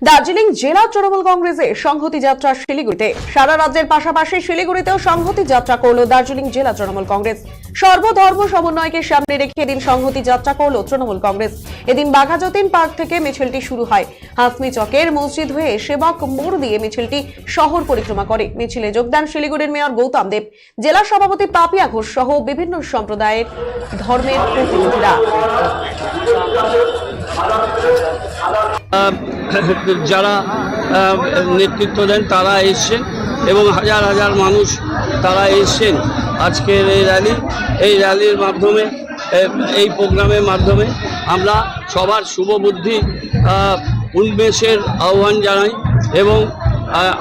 দার্জিলিং জেলা তৃণমূল কংগ্রেসের সংহতি যাত্রা শিলিগুড়িতে। সারা রাজ্যের পাশাপাশি শিলিগুড়িতেও সংহতি যাত্রা করল দার্জিলিং জেলা তৃণমূল কংগ্রেস। সর্বধর্ম সমন্বয়কে সামনে রেখে এদিন সংহতি যাত্রা করল তৃণমূল কংগ্রেস। এদিন বাঘাযতীন পার্ক থেকে মিছিলটি শুরু হয়। হাসমি চকের মসজিদ হয়ে সেবক মোড় দিয়ে মিছিলটি শহর পরিক্রমা করে। মিছিলে যোগদান শিলিগুড়ির মেয়র গৌতম দেব, জেলা সভাপতি পাপিয়া ঘোষ সহ বিভিন্ন সম্প্রদায়ের ধর্মের প্রতিনিধিরা। যারা নেতৃত্ব দেন তারা এসছেন এবং হাজার হাজার মানুষ তারা এসছেন আজকের এই র্যালির মাধ্যমে, এই প্রোগ্রামের মাধ্যমে আমরা সবার শুভবুদ্ধি উন্মেষের আহ্বান জানাই এবং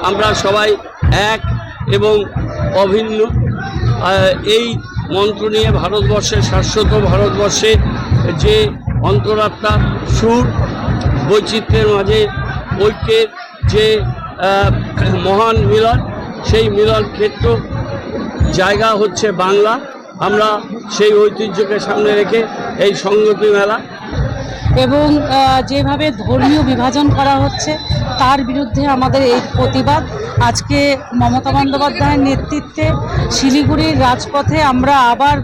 আমরা সবাই এক এবং অভিন্ন এই মন্ত্র নিয়ে ভারতবর্ষের শাশ্বত ভারতবর্ষে যে অন্তরাত্মা সুর বৈচিত্র্যের মাঝে ঐক্যের যে মহান মিলন, সেই মিলন ক্ষেত্র জায়গা হচ্ছে বাংলা। আমরা সেই ঐতিহ্যকে সামনে রেখে এই সংহতি মেলা এবং যেভাবে ধর্মীয় বিভাজন করা হচ্ছে তার বিরুদ্ধে আমাদের এই প্রতিবাদ। আজকে মমতা বন্দ্যোপাধ্যায়ের নেতৃত্বে শিলিগুড়ির রাজপথে আমরা আবার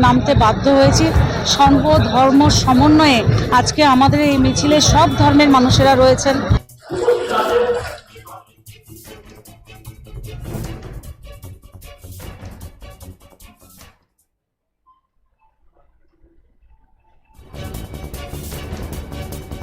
নামতে বাধ্য হয়েছি। সর্বধর্ম সমন্বয়ে আজকে আমাদের এই মিছিলে সব ধর্মের মানুষেরা রয়েছেন।